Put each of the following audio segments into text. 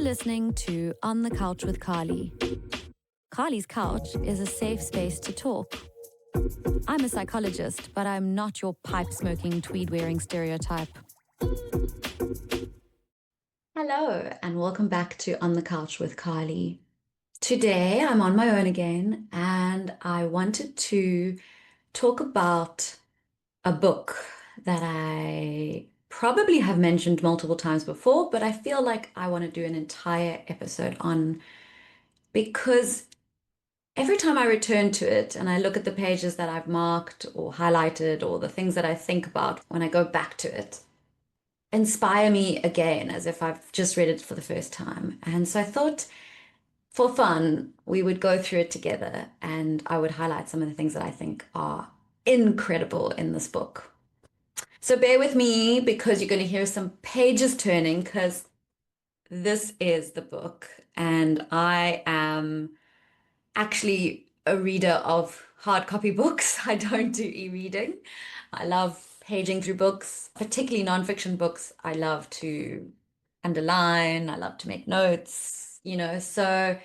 listening to On the Couch with Carly. Carly's couch is a safe space to talk. I'm a psychologist, but I'm not your pipe-smoking, tweed-wearing stereotype. Hello, and welcome back to On the Couch with Carly. Today, I'm on my own again, and I wanted to talk about a book that I probably have mentioned multiple times before, but I feel like I want to do an entire episode on, because every time I return to it and I look at the pages that I've marked or highlighted or the things that I think about when I go back to it, inspire me again as if I've just read it for the first time. And so I thought for fun, we would go through it together and I would highlight some of the things that I think are incredible in this book. So bear with me because you're going to hear some pages turning because this is the book and I am actually a reader of hard copy books. I don't do e-reading. I love paging through books, particularly nonfiction books. I love to underline, I love to make notes, so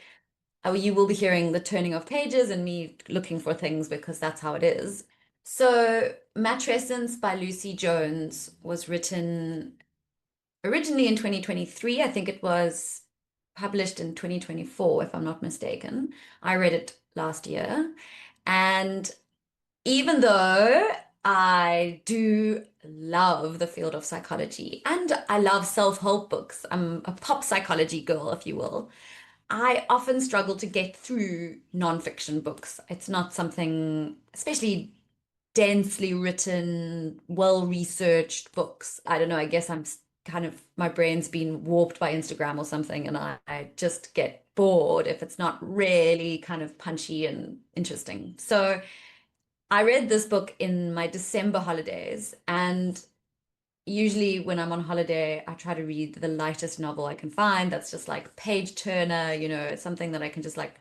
you will be hearing the turning of pages and me looking for things because that's how it is. So Matrescence by Lucy Jones was written originally in 2023. I think it was published in 2024, if I'm not mistaken. I read it last year. And even though I do love the field of psychology and I love self-help books, I'm a pop psychology girl, if you will, I often struggle to get through nonfiction books. It's not something, especially densely written, well-researched books. I don't know, I guess I'm kind of, my brain's been warped by Instagram or something, and I just get bored if it's not really kind of punchy and interesting. So I read this book in my December holidays, and usually when I'm on holiday, I try to read the lightest novel I can find that's just like page turner, something that I can just like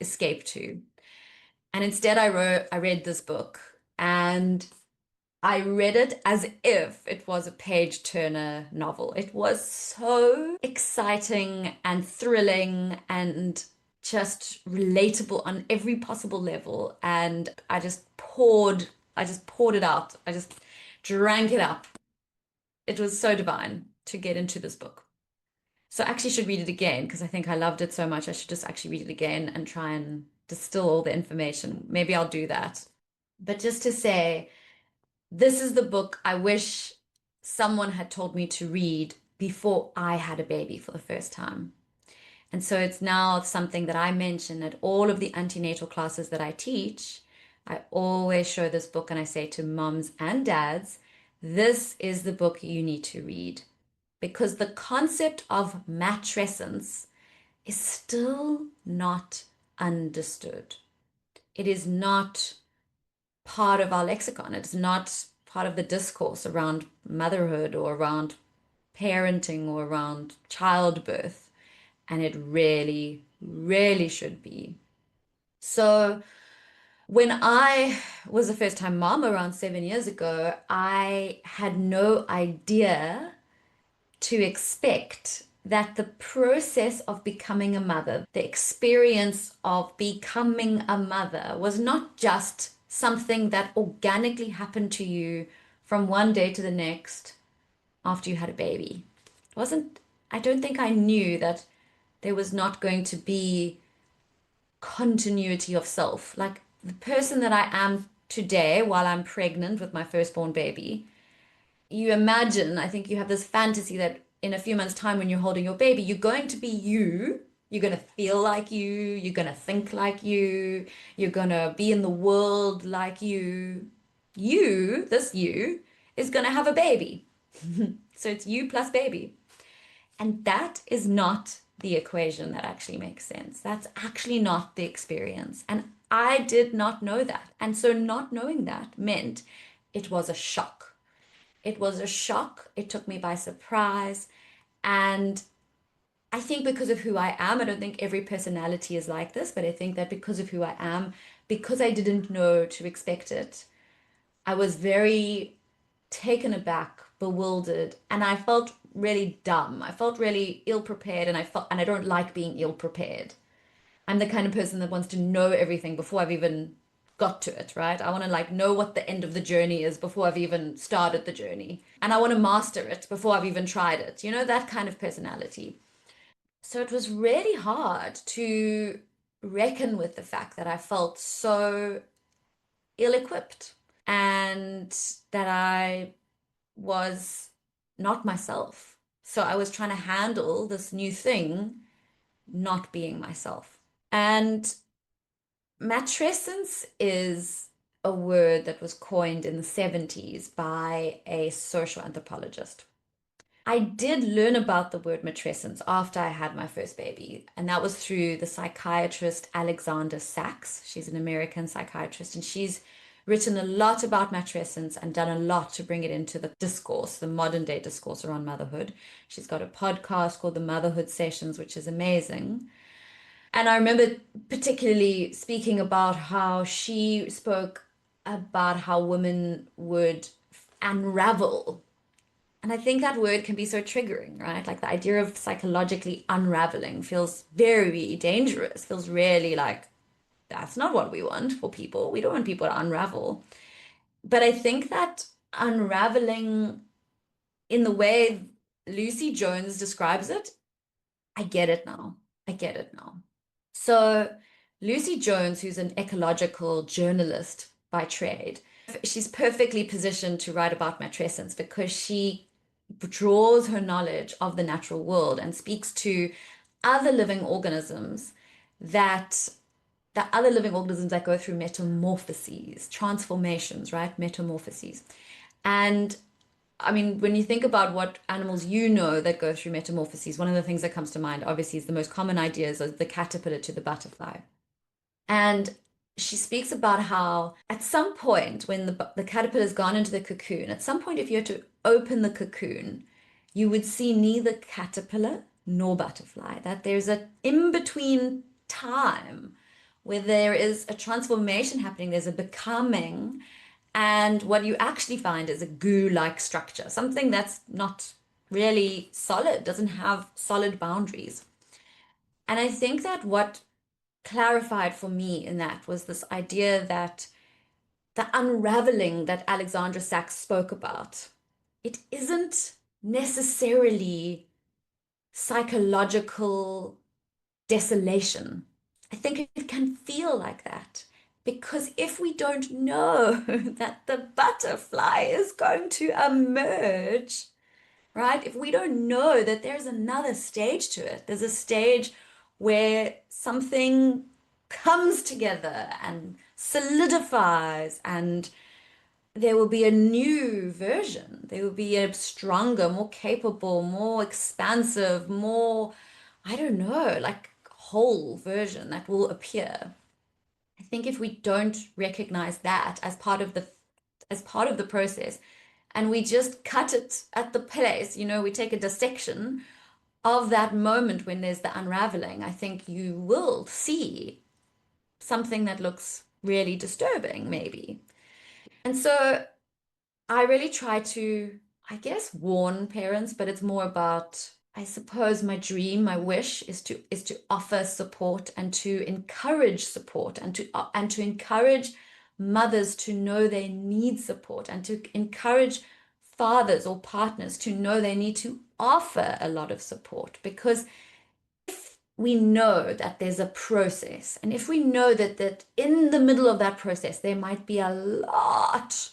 escape to. And instead I read this book and I read it as if it was a page turner novel. It was so exciting and thrilling and just relatable on every possible level. And I just poured it out. I just drank it up. It was so divine to get into this book. So I actually should read it again because I think I loved it so much. I should just actually read it again and try and distill all the information. Maybe I'll do that. But just to say, this is the book I wish someone had told me to read before I had a baby for the first time. And so it's now something that I mention at all of the antenatal classes that I teach. I always show this book and I say to moms and dads, this is the book you need to read. Because the concept of matrescence is still not understood. It is not part of our lexicon. It's not part of the discourse around motherhood or around parenting or around childbirth. And it really, really should be. So when I was a first-time mom around 7 years ago, I had no idea to expect that the process of becoming a mother, the experience of becoming a mother, was not just something that organically happened to you from one day to the next after you had a baby. I don't think I knew that there was not going to be continuity of self. Like the person that I am today while I'm pregnant with my firstborn baby, you imagine, I think you have this fantasy that in a few months' time when you're holding your baby, you're going to be you. You're going to feel like you're going to think like you're going to be in the world like you. This you, is going to have a baby. So it's you plus baby. And that is not the equation that actually makes sense. That's actually not the experience. And I did not know that. And so not knowing that meant it was a shock. It was a shock. It took me by surprise. And I think because of who I am, I don't think every personality is like this, but I think that because of who I am, because I didn't know to expect it, I was very taken aback, bewildered, and I felt really dumb. I felt really ill prepared, and I don't like being ill prepared. I'm the kind of person that wants to know everything before I've even got to it, right? I want to like know what the end of the journey is before I've even started the journey. And I want to master it before I've even tried it. You know, that kind of personality. So it was really hard to reckon with the fact that I felt so ill-equipped and that I was not myself. So I was trying to handle this new thing, not being myself. And matrescence is a word that was coined in the 70s by a social anthropologist. I did learn about the word matrescence after I had my first baby, and that was through the psychiatrist Alexandra Sacks. She's an American psychiatrist, and she's written a lot about matrescence and done a lot to bring it into the discourse, the modern day discourse around motherhood. She's got a podcast called the Motherhood Sessions, which is amazing. And I remember particularly speaking about how she spoke about how women would unravel. And I think that word can be so triggering, right? Like the idea of psychologically unraveling feels very dangerous, feels really like that's not what we want for people. We don't want people to unravel. But I think that unraveling in the way Lucy Jones describes it, I get it now. I get it now. So, Lucy Jones, who's an ecological journalist by trade, she's perfectly positioned to write about matrescence because she draws her knowledge of the natural world and speaks to other living organisms that other living organisms that go through metamorphoses, transformations, right? Metamorphoses. And I mean, when you think about what animals you know that go through metamorphoses, one of the things that comes to mind, obviously, is the most common ideas of the caterpillar to the butterfly. And she speaks about how at some point when the caterpillar's gone into the cocoon, at some point if you had to open the cocoon, you would see neither caterpillar nor butterfly, that there's a in-between time where there is a transformation happening, there's a becoming, and what you actually find is a goo-like structure, something that's not really solid, doesn't have solid boundaries. And I think that what clarified for me in that was this idea that the unraveling that Alexandra Sacks spoke about, it isn't necessarily psychological desolation. I think it can feel like that. Because if we don't know that the butterfly is going to emerge, right? If we don't know that there's another stage to it, there's a stage where something comes together and solidifies, and there will be a new version. There will be a stronger, more capable, more expansive, more, I don't know, like whole version that will appear. I think if we don't recognize that as part of the process, and we just cut it at the place, we take a dissection of that moment when there's the unraveling, I think you will see something that looks really disturbing, maybe. And so I really try to, I guess, warn parents, but it's more about, I suppose my dream, my wish is to offer support and to encourage support and to encourage mothers to know they need support and to encourage fathers or partners to know they need to offer a lot of support, because we know that there's a process, and if we know that in the middle of that process there might be a lot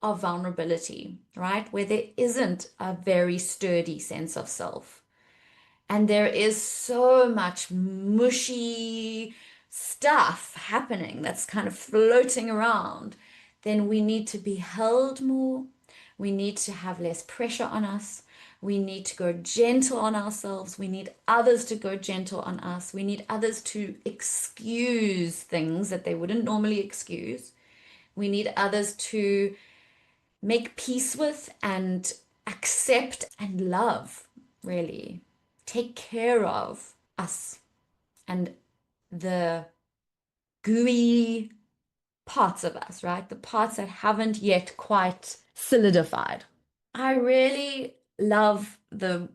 of vulnerability, right? Where there isn't a very sturdy sense of self. And there is so much mushy stuff happening that's kind of floating around. Then we need to be held more. We need to have less pressure on us. We need to go gentle on ourselves. We need others to go gentle on us. We need others to excuse things that they wouldn't normally excuse. We need others to make peace with and accept and love, really. Take care of us and the gooey parts of us, right? The parts that haven't yet quite solidified. I really love the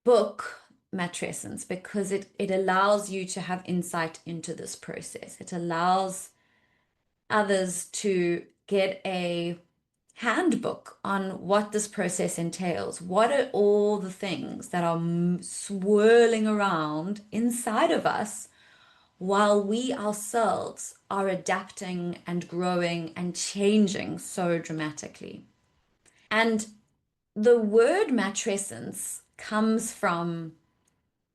book Matrescence because it allows you to have insight into this process. It allows others to get a handbook on what this process entails. What are all the things that are swirling around inside of us while we ourselves are adapting and growing and changing so dramatically? And the word matrescence comes from,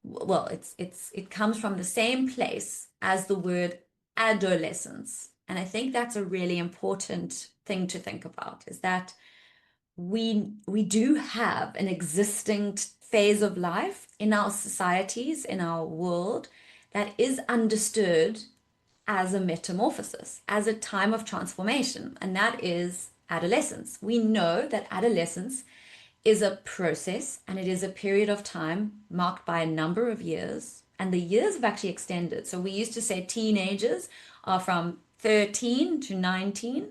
well, it comes from the same place as the word adolescence. And I think that's a really important thing to think about, is that we do have an existing phase of life in our societies, in our world, that is understood as a metamorphosis, as a time of transformation, and that is adolescence. We know that adolescence is a process and it is a period of time marked by a number of years, and the years have actually extended. So we used to say teenagers are from 13 to 19.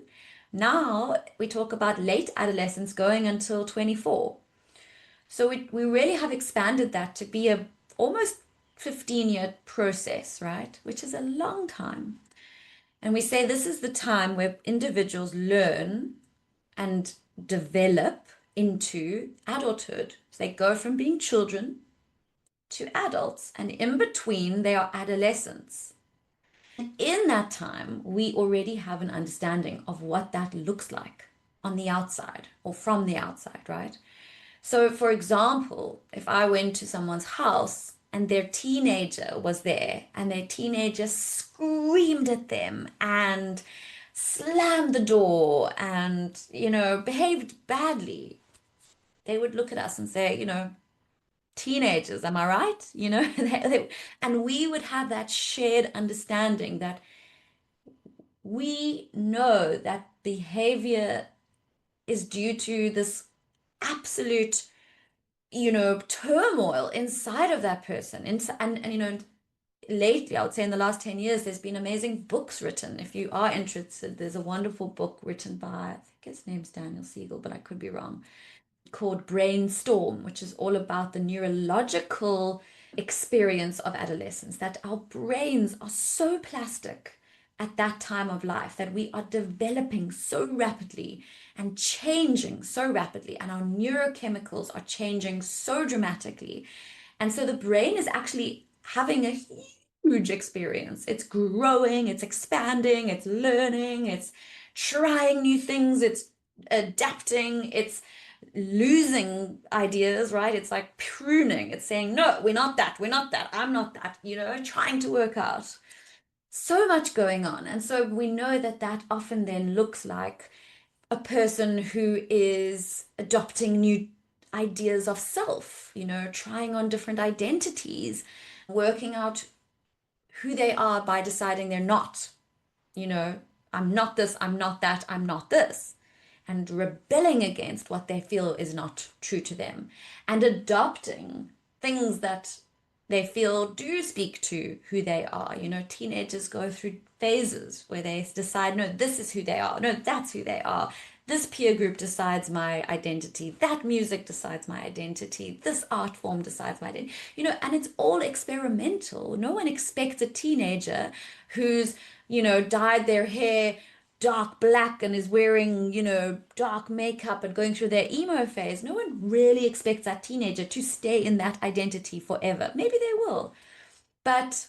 Now we talk about late adolescence going until 24. So we really have expanded that to be a almost 15-year process, right? Which is a long time. And we say this is the time where individuals learn and develop into adulthood. So they go from being children to adults, and in between, they are adolescents. And in that time, we already have an understanding of what that looks like on the outside or from the outside, right? So, for example, if I went to someone's house and their teenager was there and their teenager screamed at them and slammed the door and, behaved badly, they would look at us and say, teenagers, am I right? And we would have that shared understanding that we know that behavior is due to this absolute turmoil inside of that person. And lately, I would say in the last 10 years, there's been amazing books written. If you are interested, there's a wonderful book written by, I think his name's Daniel Siegel, but I could be wrong, called Brainstorm, which is all about the neurological experience of adolescence, that our brains are so plastic at that time of life, that we are developing so rapidly and changing so rapidly, and our neurochemicals are changing so dramatically. And so the brain is actually having a huge experience. It's growing, it's expanding, it's learning, it's trying new things, it's adapting, it's losing ideas, right? It's like pruning. It's saying, no, we're not that, I'm not that, trying to work out. So much going on. And so we know that that often then looks like a person who is adopting new ideas of self, trying on different identities, working out who they are by deciding they're not, you know, I'm not this, I'm not that, I'm not this, and rebelling against what they feel is not true to them, and adopting things that they feel do speak to who they are. Teenagers go through phases where they decide, no, this is who they are, no, that's who they are. This peer group decides my identity. That music decides my identity. This art form decides my identity. And it's all experimental. No one expects a teenager who's, dyed their hair dark black and is wearing, dark makeup and going through their emo phase. No one really expects that teenager to stay in that identity forever. Maybe they will, but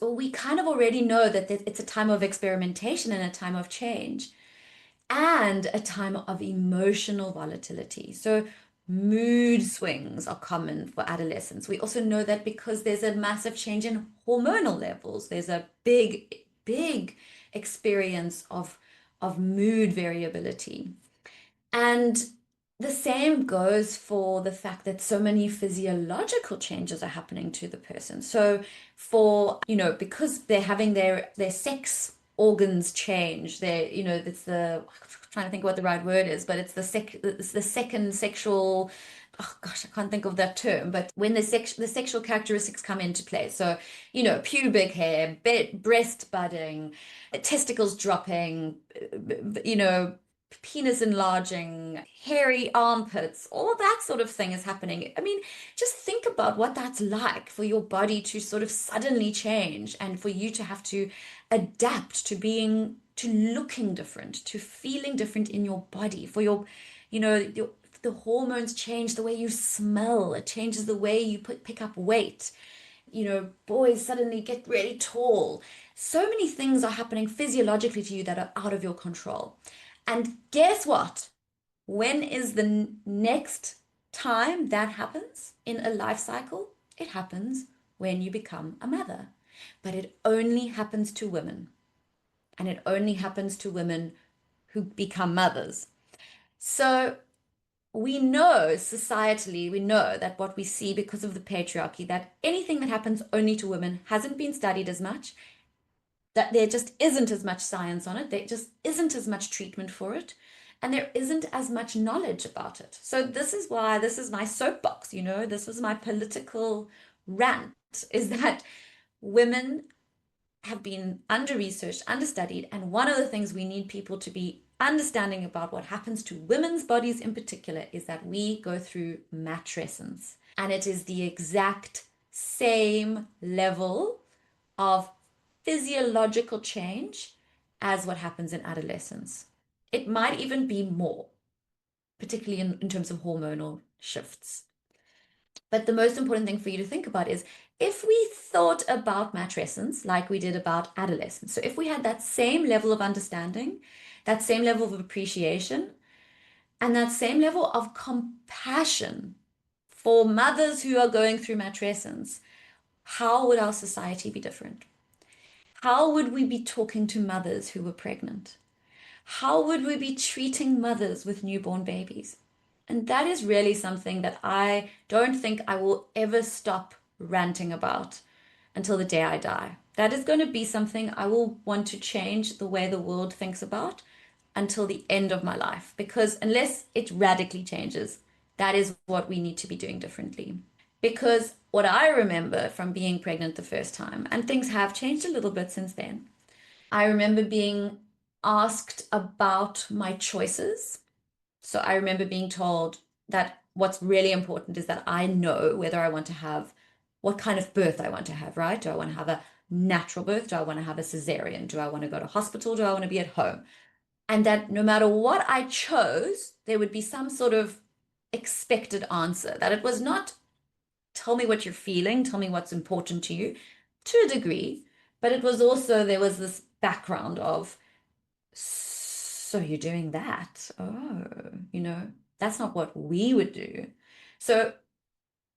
we kind of already know that it's a time of experimentation and a time of change and a time of emotional volatility. So mood swings are common for adolescents. We also know that because there's a massive change in hormonal levels, there's a big experience of mood variability. And the same goes for the fact that so many physiological changes are happening to the person. So because they're having their sex organs change, it's I'm trying to think what the right word is, but it's the second sexual, oh gosh, I can't think of that term, but when the sexual characteristics come into play. So, pubic hair, breast budding, testicles dropping, penis enlarging, hairy armpits, all that sort of thing is happening. I mean, just think about what that's like for your body to sort of suddenly change and for you to have to adapt to being, to looking different, to feeling different in your body, for your, the hormones change the way you smell, it changes the way you pick up weight. Boys suddenly get really tall. So many things are happening physiologically to you that are out of your control. And guess what? When is the next time that happens in a life cycle? It happens when you become a mother. But it only happens to women. And it only happens to women who become mothers. So we know societally, we know that what we see because of the patriarchy, that anything that happens only to women hasn't been studied as much, that there just isn't as much science on it, there just isn't as much treatment for it, and there isn't as much knowledge about it. So this is why this is my soapbox, this was my political rant, is that women have been under-researched, understudied, and one of the things we need people to be understanding about what happens to women's bodies in particular is that we go through matrescence, and it is the exact same level of physiological change as what happens in adolescence. It might even be more, particularly in terms of hormonal shifts. But the most important thing for you to think about is if we thought about matrescence like we did about adolescence, so if we had that same level of understanding, that same level of appreciation, and that same level of compassion for mothers who are going through matrescence, how would our society be different? How would we be talking to mothers who were pregnant? How would we be treating mothers with newborn babies? And that is really something that I don't think I will ever stop ranting about until the day I die. That is going to be something I will want to change the way the world thinks about until the end of my life. Because unless it radically changes, that is what we need to be doing differently. Because what I remember from being pregnant the first time, and things have changed a little bit since then, I remember being asked about my choices. So I remember being told that what's really important is that I know whether I want to have, what kind of birth I want to have, right? Do I want to have a natural birth? Do I want to have a cesarean? Do I want to go to hospital? Do I want to be at home? And that no matter what I chose, there would be some sort of expected answer, that it was not tell me what you're feeling, tell me what's important to you, to a degree, but it was also, there was this background of, so you're doing that? Oh, that's not what we would do. So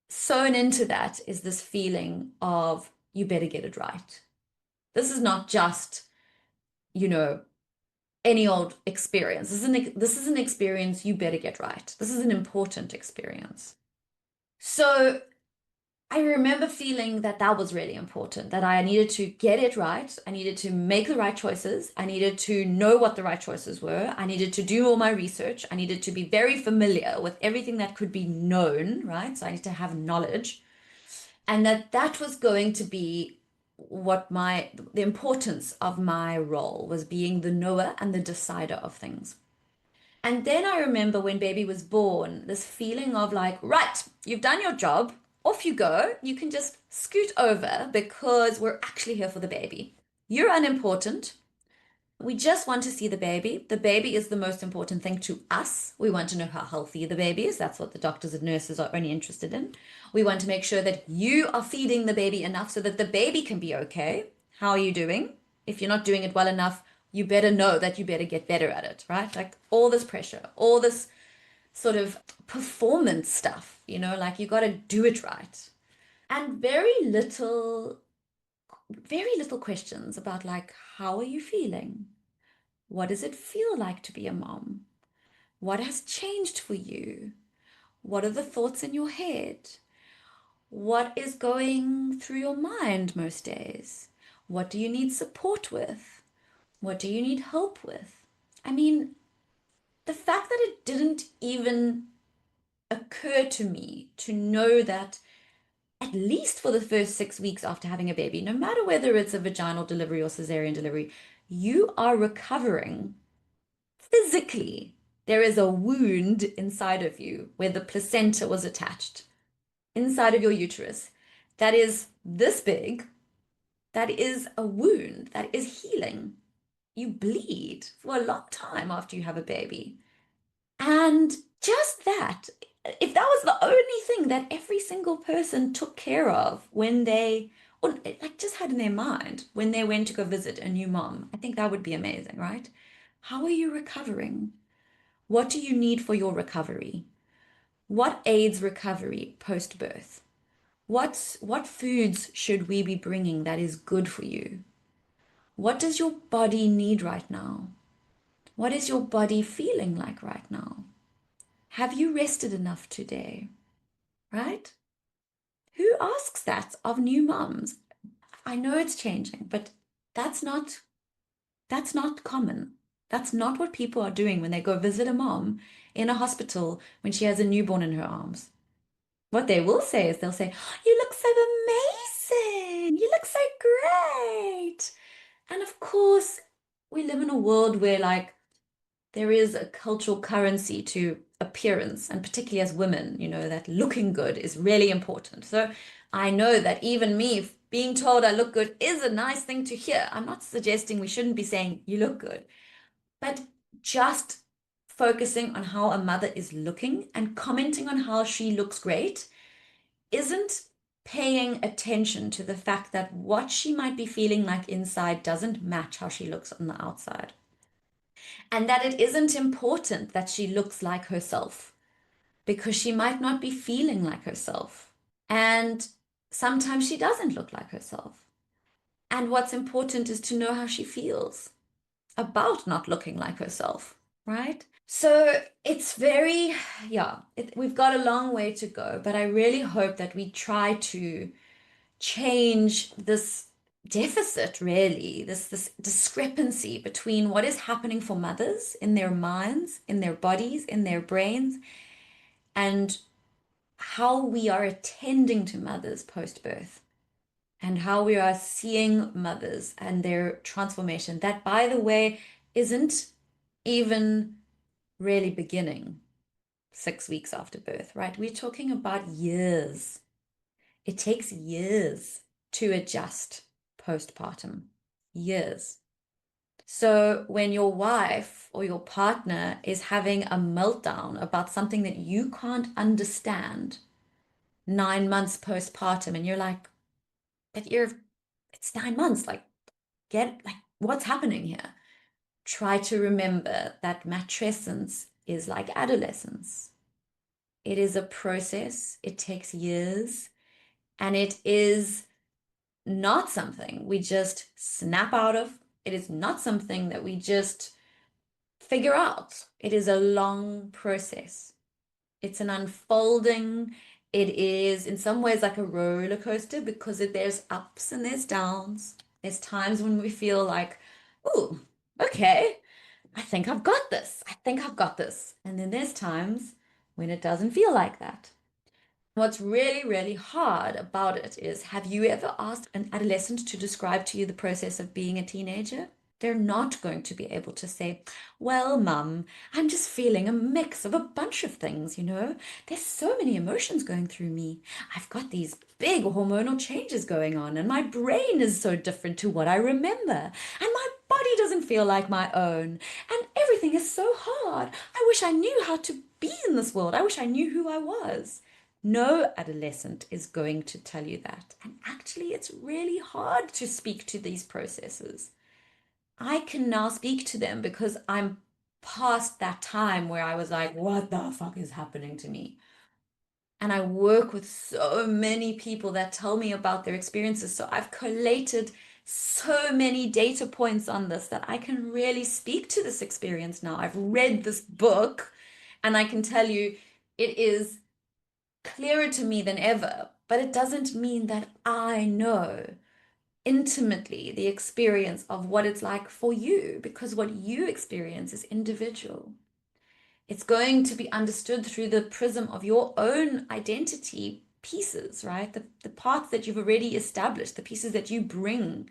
sewn into that is this feeling of you better get it right. This is not just, you know, any old experience. This is an experience you better get right. This is an important experience. So I remember feeling that that was really important, that I needed to get it right. I needed to make the right choices. I needed to know what the right choices were. I needed to do all my research. I needed to be very familiar with everything that could be known, right? So I need to have knowledge. And that was going to be the importance of my role was being the knower and the decider of things. And then I remember when baby was born, this feeling of like, right, you've done your job, off you go. You can just scoot over because we're actually here for the baby. You're unimportant. We just want to see the baby. The baby is the most important thing to us. We want to know how healthy the baby is. That's what the doctors and nurses are only interested in. We want to make sure that you are feeding the baby enough so that the baby can be okay. How are you doing? If you're not doing it well enough, you better know that you better get better at it, right? Like all this pressure, all this sort of performance stuff, like you got to do it right. And very little questions about like, how are you feeling? What does it feel like to be a mom? What has changed for you? What are the thoughts in your head? What is going through your mind most days? What do you need support with? What do you need help with? I mean, the fact that it didn't even occur to me to know that at least for the first 6 weeks after having a baby, no matter whether it's a vaginal delivery or cesarean delivery, you are recovering physically There is a wound inside of you where the placenta was attached, inside of your uterus, that is this big, that is a wound, that is healing. You bleed for a long time after you have a baby. And just that, if that was the only thing that every single person took care of when they, or like just had in their mind when they went to go visit a new mom, I think that would be amazing, right? How are you recovering? What do you need for your recovery? What aids recovery post-birth? What foods should we be bringing that is good for you? What does your body need right now? What is your body feeling like right now? Have you rested enough today? Right? Who asks that of new moms? I know it's changing, but that's not that's not common. That's not what people are doing when they go visit a mom in a hospital when she has a newborn in her arms. What they will say is they'll say, "You look so amazing. You look so great." And of course, we live in a world where like there is a cultural currency to appearance, and particularly as women, that looking good is really important. So I know that even me being told I look good is a nice thing to hear. I'm not suggesting we shouldn't be saying you look good, but just focusing on how a mother is looking and commenting on how she looks great isn't paying attention to the fact that what she might be feeling like inside doesn't match how she looks on the outside. And that it isn't important that she looks like herself because she might not be feeling like herself. And sometimes she doesn't look like herself. And what's important is to know how she feels about not looking like herself, right? So it's very, yeah, we've got a long way to go, but I really hope that we try to change this deficit, really, this discrepancy between what is happening for mothers in their minds, in their bodies, in their brains, and how we are attending to mothers post-birth and how we are seeing mothers and their transformation. That, by the way, isn't even really beginning 6 weeks after birth, right? We're talking about years. It takes years to adjust postpartum. Years. So when your wife or your partner is having a meltdown about something that you can't understand 9 months postpartum, and you're like, but it's 9 months, like, what's happening here? Try to remember that matrescence is like adolescence. It is a process, it takes years, and it is not something we just snap out of. It is not something that we just figure out. It is a long process. It's an unfolding. It is in some ways like a roller coaster because there's ups and there's downs. There's times when we feel like, oh, okay, I think I've got this. I think I've got this. And then there's times when it doesn't feel like that. What's really, really hard about it is, have you ever asked an adolescent to describe to you the process of being a teenager? They're not going to be able to say, well, mum, I'm just feeling a mix of a bunch of things. There's so many emotions going through me. I've got these big hormonal changes going on, and my brain is so different to what I remember, and my body doesn't feel like my own, and everything is so hard. I wish I knew how to be in this world. I wish I knew who I was. No adolescent is going to tell you that. And actually, it's really hard to speak to these processes. I can now speak to them because I'm past that time where I was like, what the fuck is happening to me? And I work with so many people that tell me about their experiences. So I've collated so many data points on this that I can really speak to this experience now. I've read this book and I can tell you it is clearer to me than ever, but it doesn't mean that I know intimately the experience of what it's like for you, because what you experience is individual. It's going to be understood through the prism of your own identity pieces, right? The parts that you've already established, the pieces that you bring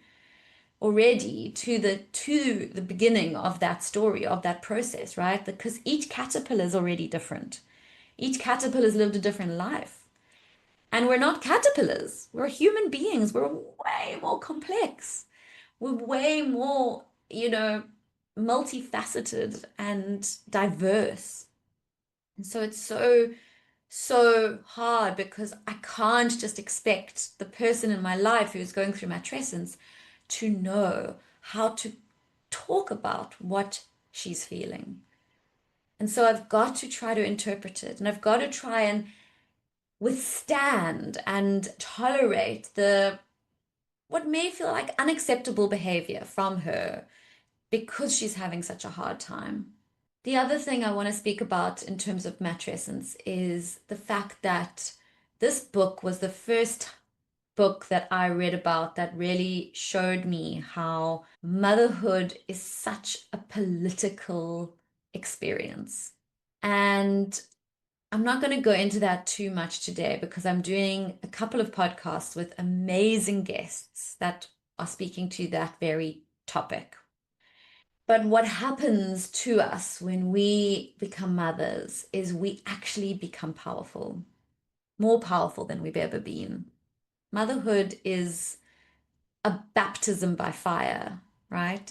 already to the beginning of that story, of that process, right? Because each caterpillar is already different. Each caterpillar has lived a different life. And we're not caterpillars. We're human beings. We're way more complex. We're way more, multifaceted and diverse. And so it's so hard because I can't just expect the person in my life who's going through matrescence to know how to talk about what she's feeling. And so I've got to try to interpret it, and I've got to try and withstand and tolerate the what may feel like unacceptable behavior from her because she's having such a hard time. The other thing I want to speak about in terms of matrescence is the fact that this book was the first book that I read about that really showed me how motherhood is such a political experience. And I'm not going to go into that too much today because I'm doing a couple of podcasts with amazing guests that are speaking to that very topic. But what happens to us when we become mothers is we actually become powerful, more powerful than we've ever been. Motherhood is a baptism by fire, right?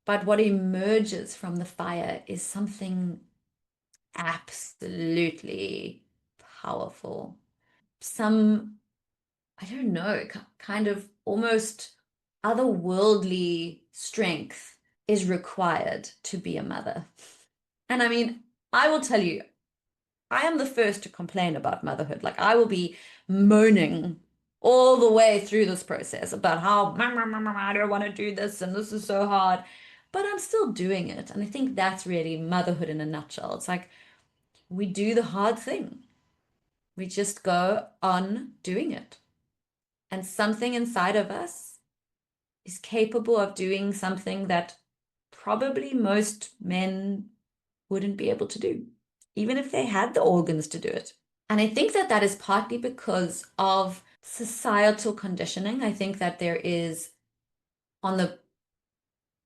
But what emerges from the fire is something absolutely powerful. Some, I don't know, kind of almost otherworldly strength is required to be a mother. And I mean, I will tell you, I am the first to complain about motherhood. Like, I will be moaning all the way through this process about how I don't want to do this and this is so hard. But I'm still doing it. And I think that's really motherhood in a nutshell. It's like we do the hard thing, we just go on doing it. And something inside of us is capable of doing something that probably most men wouldn't be able to do, even if they had the organs to do it. And I think that that is partly because of societal conditioning. I think that there is, on the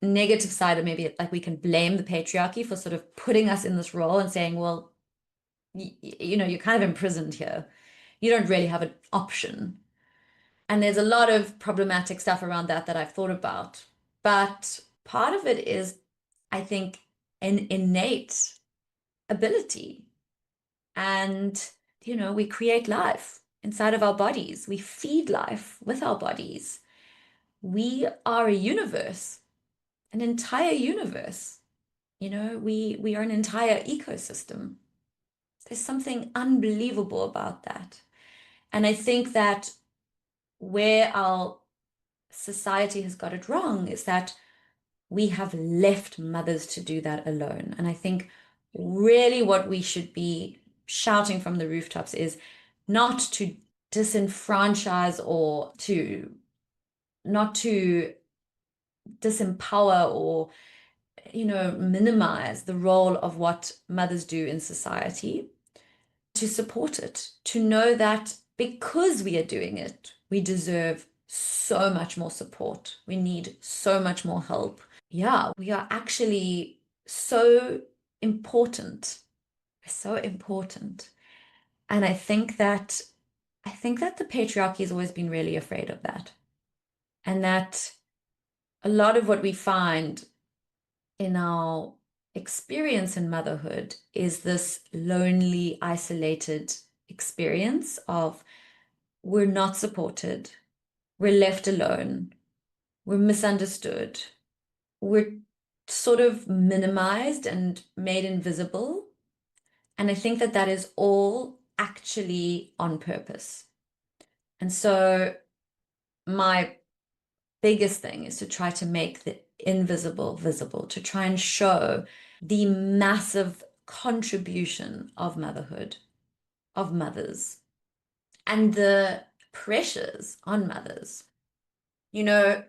negative side, of maybe like we can blame the patriarchy for sort of putting us in this role and saying, well, you're kind of imprisoned here. You don't really have an option. And there's a lot of problematic stuff around that that I've thought about. But part of it is, I think, an innate ability. And, we create life inside of our bodies. We feed life with our bodies. We are a universe, an entire universe. We are an entire ecosystem. There's something unbelievable about that. And I think that where our society has got it wrong is that we have left mothers to do that alone. And I think really what we should be shouting from the rooftops is not to disenfranchise or to not to disempower or minimize the role of what mothers do in society, to support it, to know that because we are doing it, we deserve so much more support. We need so much more help. Yeah, we are actually so important. We're so important. And I think that the patriarchy has always been really afraid of that. And that a lot of what we find in our experience in motherhood is this lonely, isolated experience of we're not supported, we're left alone, we're misunderstood, we're sort of minimized and made invisible. And I think that that is all actually on purpose. And so my biggest thing is to try to make the invisible visible, to try and show the massive contribution of motherhood, of mothers, and the pressures on mothers. You know,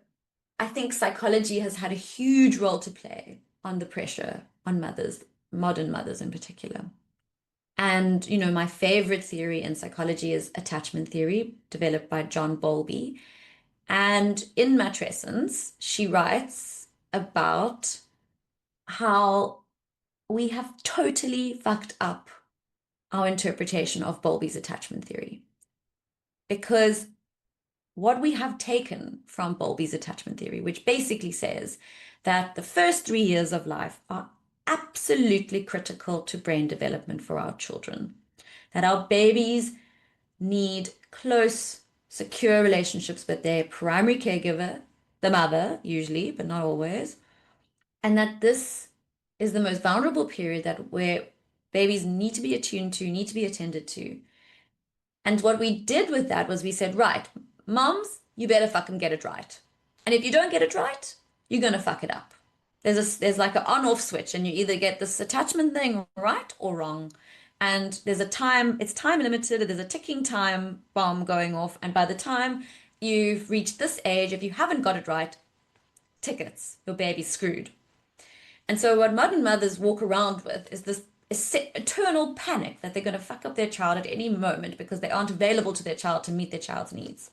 I think psychology has had a huge role to play on the pressure on mothers, modern mothers in particular. And, my favorite theory in psychology is attachment theory, developed by John Bowlby. And in Matrescence, she writes about how we have totally fucked up our interpretation of Bowlby's attachment theory. Because what we have taken from Bowlby's attachment theory, which basically says that the first 3 years of life are absolutely critical to brain development for our children, that our babies need close, secure relationships with their primary caregiver, the mother, usually, but not always, and that this is the most vulnerable period that where babies need to be attuned to, need to be attended to. And what we did with that was we said, right, moms, you better fucking get it right. And if you don't get it right, you're gonna fuck it up. There's like an on-off switch, and you either get this attachment thing right or wrong. And there's a time, it's time limited, there's a ticking time bomb going off, and by the time you've reached this age, if you haven't got it right, tickets, your baby's screwed. And so what modern mothers walk around with is this eternal panic that they're going to fuck up their child at any moment because they aren't available to their child to meet their child's needs.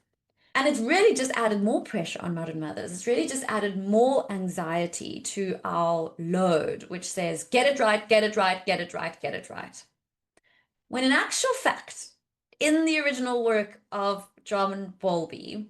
And it's really just added more pressure on modern mothers. It's really just added more anxiety to our load, which says, get it right, get it right, get it right, get it right. When in actual fact, in the original work of John Bowlby,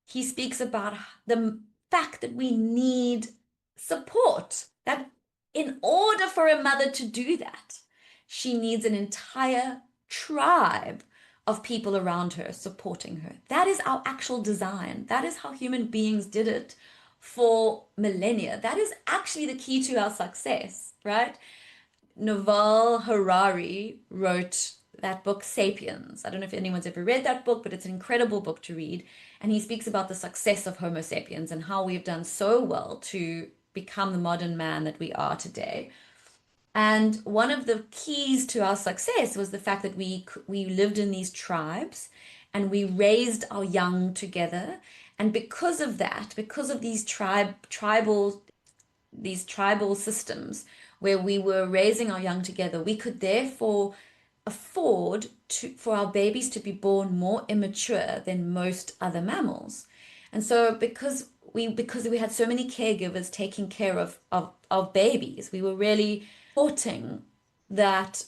he speaks about the fact that we need support, that in order for a mother to do that, she needs an entire tribe of people around her supporting her. That is our actual design. That is how human beings did it for millennia. That is actually the key to our success, right? Yuval Harari wrote that book, Sapiens. I don't know if anyone's ever read that book, but it's an incredible book to read. And he speaks about the success of Homo sapiens and how we've done so well to become the modern man that we are today. And one of the keys to our success was the fact that we lived in these tribes and we raised our young together. And because of that, because of these tribal systems where we were raising our young together, we could therefore afford for our babies to be born more immature than most other mammals. And so because we had so many caregivers taking care of babies, we were really supporting that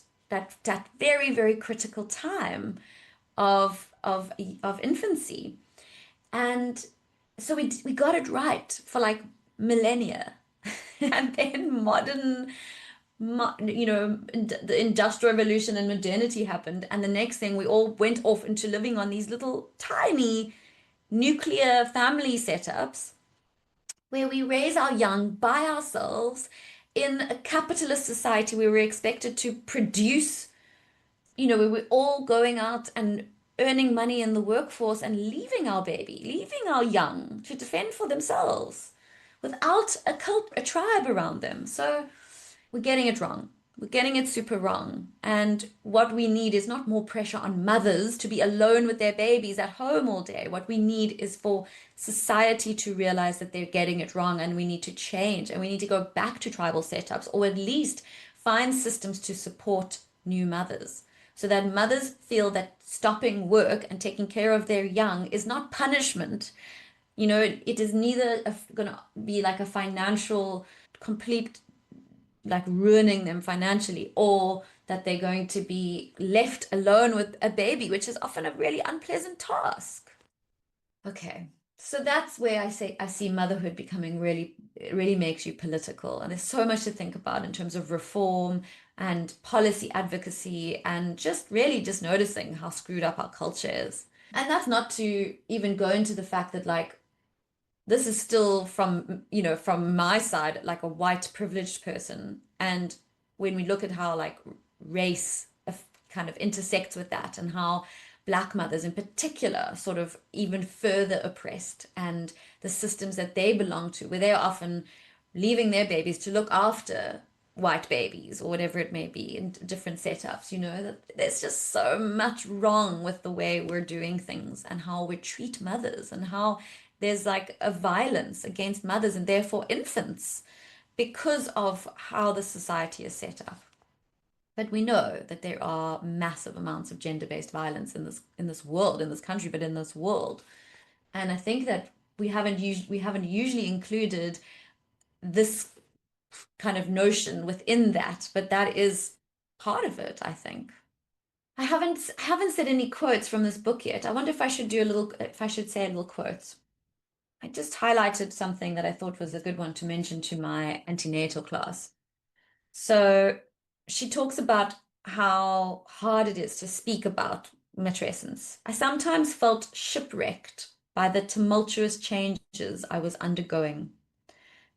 very, very critical time of infancy. And so we got it right for like millennia. And then the industrial revolution and modernity happened. And the next thing, we all went off into living on these little tiny nuclear family setups where we raise our young by ourselves in a capitalist society where we're expected to produce, we were all going out and earning money in the workforce and leaving our young to defend for themselves without a tribe around them. So we're getting it wrong. We're getting it super wrong. And what we need is not more pressure on mothers to be alone with their babies at home all day. What we need is for society to realize that they're getting it wrong and we need to change and we need to go back to tribal setups or at least find systems to support new mothers so that mothers feel that stopping work and taking care of their young is not punishment. It is neither going to be like a financial complete like ruining them financially, or that they're going to be left alone with a baby, which is often a really unpleasant task. Okay. So that's where I see motherhood becoming really, it really makes you political. And there's so much to think about in terms of reform and policy advocacy and just really just noticing how screwed up our culture is. And that's not to even go into the fact that like this is still from my side, like a white privileged person. And when we look at how like race kind of intersects with that and how Black mothers in particular sort of even further oppressed and the systems that they belong to, where they're often leaving their babies to look after white babies or whatever it may be in different setups, that there's just so much wrong with the way we're doing things and how we treat mothers and how there's like a violence against mothers and therefore infants because of how the society is set up. But we know that there are massive amounts of gender-based violence in this world, in this country, but in this world. And I think that we haven't usually included this kind of notion within that, but that is part of it, I think. I haven't said any quotes from this book yet. I wonder if I should say a little quote. I just highlighted something that I thought was a good one to mention to my antenatal class. So she talks about how hard it is to speak about matrescence. I sometimes felt shipwrecked by the tumultuous changes I was undergoing.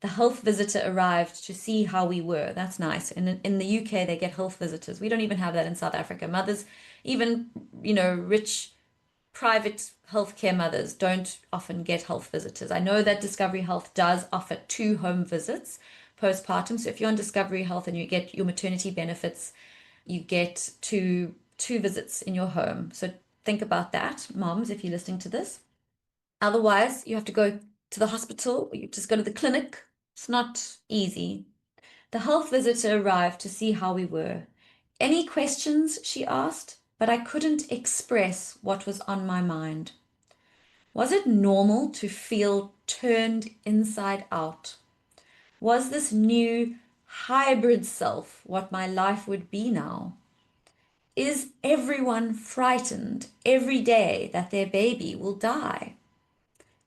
The health visitor arrived to see how we were. That's nice. In the UK, they get health visitors. We don't even have that in South Africa. Mothers, even, rich private healthcare mothers don't often get health visitors. I know that Discovery Health does offer 2 home visits postpartum. So if you're on Discovery Health and you get your maternity benefits, you get two visits in your home. So think about that, moms, if you're listening to this. Otherwise, you have to go to the hospital or you just go to the clinic. It's not easy. The health visitor arrived to see how we were. Any questions, she asked, but I couldn't express what was on my mind. Was it normal to feel turned inside out? Was this new hybrid self what my life would be now? Is everyone frightened every day that their baby will die?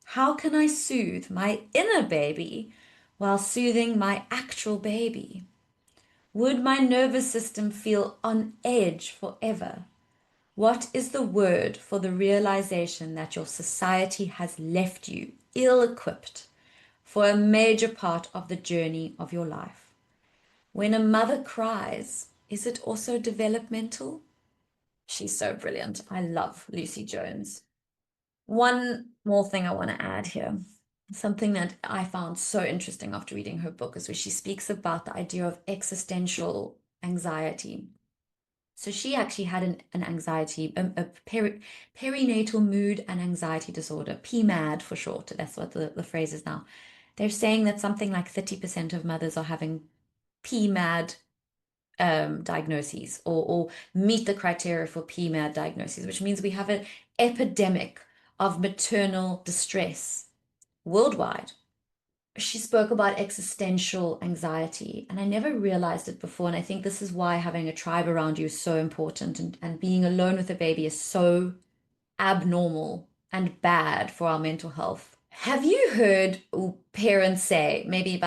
How can I soothe my inner baby while soothing my actual baby? Would my nervous system feel on edge forever? What is the word for the realization that your society has left you ill-equipped for a major part of the journey of your life? When a mother cries, is it also developmental? She's so brilliant. I love Lucy Jones. One more thing I want to add here. Something that I found so interesting after reading her book is where she speaks about the idea of existential anxiety. So she actually had an anxiety, perinatal mood and anxiety disorder, PMAD for short. That's what the phrase is now. They're saying that something like 30% of mothers are having PMAD diagnoses or meet the criteria for PMAD diagnoses, which means we have an epidemic of maternal distress worldwide. She spoke about existential anxiety, and I never realized it before. And I think this is why having a tribe around you is so important, and being alone with a baby is so abnormal and bad for our mental health. Have you heard parents say, maybe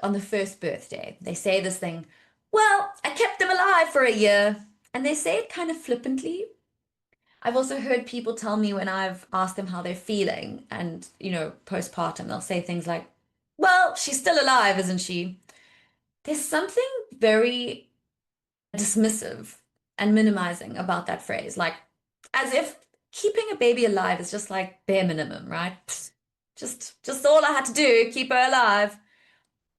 on the first birthday, they say this thing, well, I kept them alive for a year, and they say it kind of flippantly. I've also heard people tell me when I've asked them how they're feeling and, postpartum, they'll say things like, well, she's still alive, isn't she? There's something very dismissive and minimizing about that phrase, like as if keeping a baby alive is just like bare minimum, right? Psst, just all I had to do, keep her alive.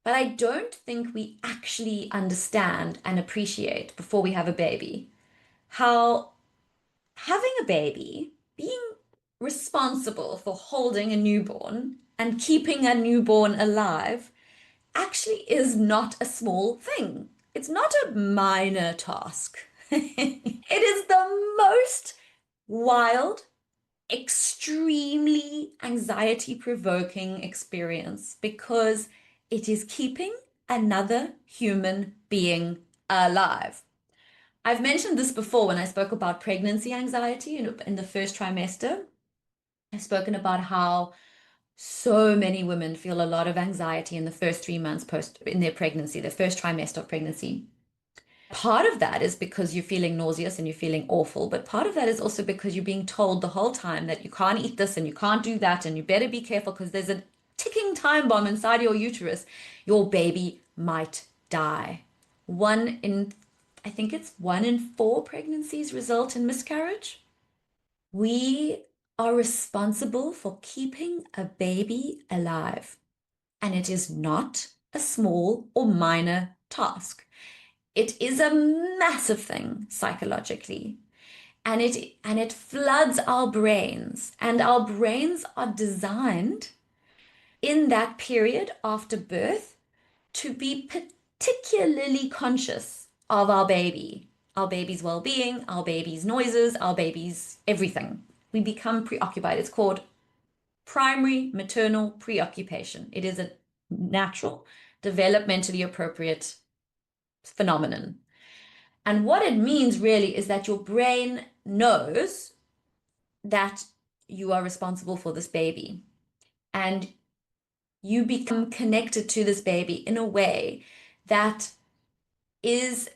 But I don't think we actually understand and appreciate before we have a baby how having a baby, being responsible for holding a newborn and keeping a newborn alive actually is not a small thing. It's not a minor task. It is the most wild, extremely anxiety provoking experience because it is keeping another human being alive. I've mentioned this before when I spoke about pregnancy anxiety in the first trimester. I've spoken about how so many women feel a lot of anxiety in the first 3 months post in their pregnancy, the first trimester of pregnancy. Part of that is because you're feeling nauseous and you're feeling awful, but part of that is also because you're being told the whole time that you can't eat this and you can't do that and you better be careful because there's a ticking time bomb inside your uterus. Your baby might die. I think it's 1 in 4 pregnancies result in miscarriage. We are responsible for keeping a baby alive, and it is not a small or minor task. It is a massive thing psychologically, and it floods our brains, and our brains are designed in that period after birth to be particularly conscious of our baby's well-being, our baby's noises, our baby's everything. We become preoccupied. It's called primary maternal preoccupation. It is a natural, developmentally appropriate phenomenon. And what it means really is that your brain knows that you are responsible for this baby. And you become connected to this baby in a way that is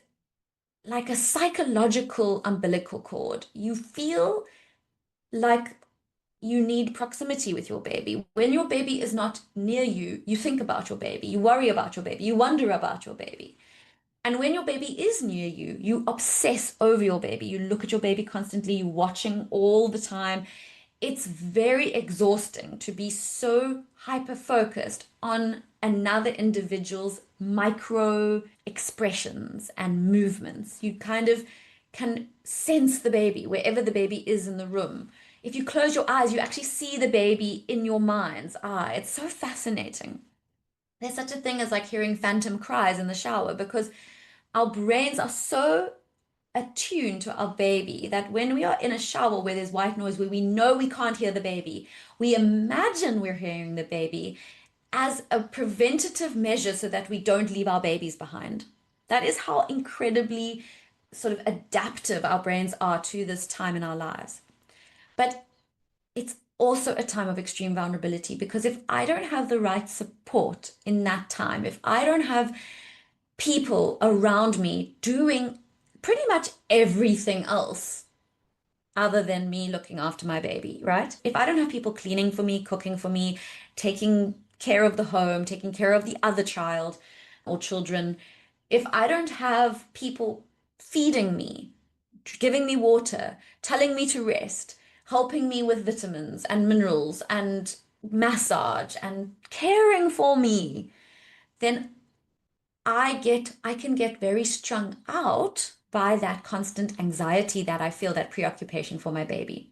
like a psychological umbilical cord. You feel like you need proximity with your baby. When your baby is not near you, you think about your baby, you worry about your baby, you wonder about your baby. And when your baby is near you, you obsess over your baby. You look at your baby constantly, you're watching all the time. It's very exhausting to be so hyper focused on another individual's micro expressions and movements. You kind of can sense the baby wherever the baby is in the room. If you close your eyes, you actually see the baby in your mind's eye. It's so fascinating. There's such a thing as like hearing phantom cries in the shower because our brains are so attuned to our baby that when we are in a shower where there's white noise, where we know we can't hear the baby, we imagine we're hearing the baby as a preventative measure so that we don't leave our babies behind. That is how incredibly sort of adaptive our brains are to this time in our lives. But it's also a time of extreme vulnerability because if I don't have the right support in that time, if I don't have people around me doing pretty much everything else other than me looking after my baby, right? If I don't have people cleaning for me, cooking for me, taking care of the home, taking care of the other child or children, if I don't have people feeding me, giving me water, telling me to rest, helping me with vitamins and minerals and massage and caring for me, then I can get very strung out by that constant anxiety that I feel, that preoccupation for my baby.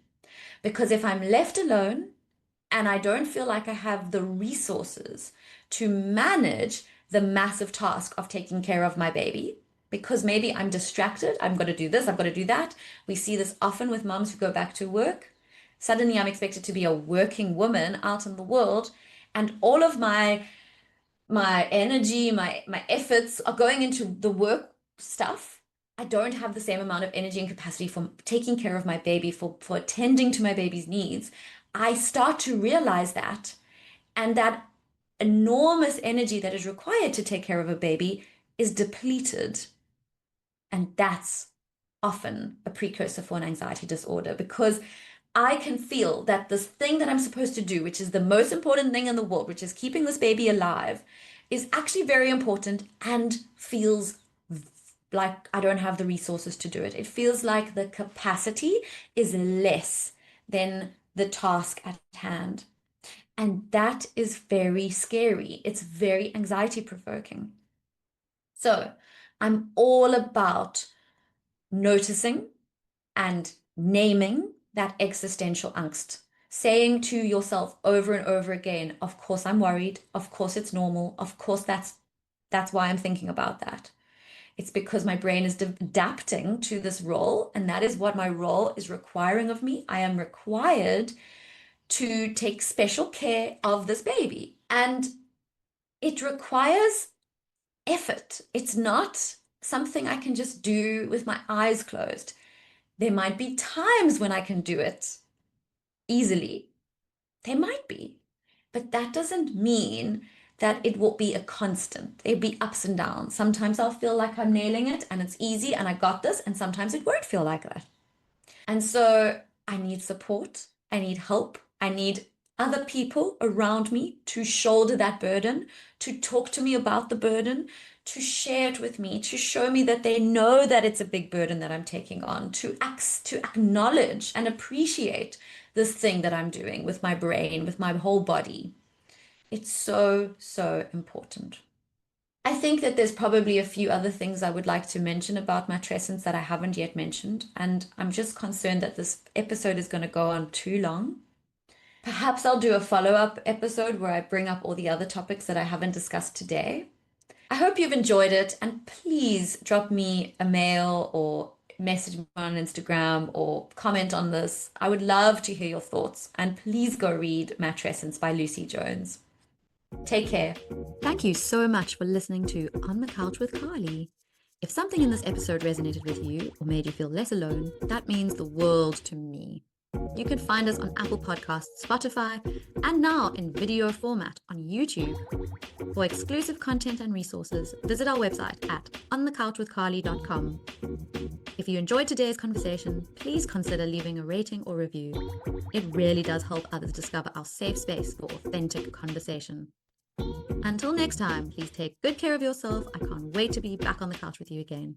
Because if I'm left alone and I don't feel like I have the resources to manage the massive task of taking care of my baby, because maybe I'm distracted, I'm going to do this, I've got to do that. We see this often with moms who go back to work. Suddenly I'm expected to be a working woman out in the world, and all of my energy, my efforts are going into the work stuff. I don't have the same amount of energy and capacity for taking care of my baby, for attending to my baby's needs. I start to realize that, and that enormous energy that is required to take care of a baby is depleted. And that's often a precursor for an anxiety disorder because I can feel that this thing that I'm supposed to do, which is the most important thing in the world, which is keeping this baby alive, is actually very important and feels like I don't have the resources to do it. It feels like the capacity is less than the task at hand. And that is very scary. It's very anxiety provoking. So I'm all about noticing and naming that existential angst, saying to yourself over and over again, of course I'm worried, of course it's normal, of course that's why I'm thinking about that. It's because my brain is adapting to this role, and that is what my role is requiring of me. I am required to take special care of this baby, and it requires effort. It's not something I can just do with my eyes closed. There might be times when I can do it easily. There might be. But that doesn't mean that it will be a constant. There'll be ups and downs. Sometimes I'll feel like I'm nailing it and it's easy and I got this, and sometimes it won't feel like that. And so I need support. I need help. I need other people around me to shoulder that burden, to talk to me about the burden, to share it with me, to show me that they know that it's a big burden that I'm taking on, to acknowledge and appreciate this thing that I'm doing with my brain, with my whole body. It's so, so important. I think that there's probably a few other things I would like to mention about matrescence that I haven't yet mentioned, and I'm just concerned that this episode is going to go on too long. Perhaps I'll do a follow-up episode where I bring up all the other topics that I haven't discussed today. I hope you've enjoyed it, and please drop me a mail or message me on Instagram or comment on this. I would love to hear your thoughts. And please go read Matrescence by Lucy Jones. Take care. Thank you so much for listening to On the Couch with Carly. If something in this episode resonated with you or made you feel less alone, that means the world to me. You can find us on Apple Podcasts, Spotify, and now in video format on YouTube. For exclusive content and resources, visit our website at onthecouchwithcarly.com. If you enjoyed today's conversation, please consider leaving a rating or review. It really does help others discover our safe space for authentic conversation. Until next time, please take good care of yourself. I can't wait to be back on the couch with you again.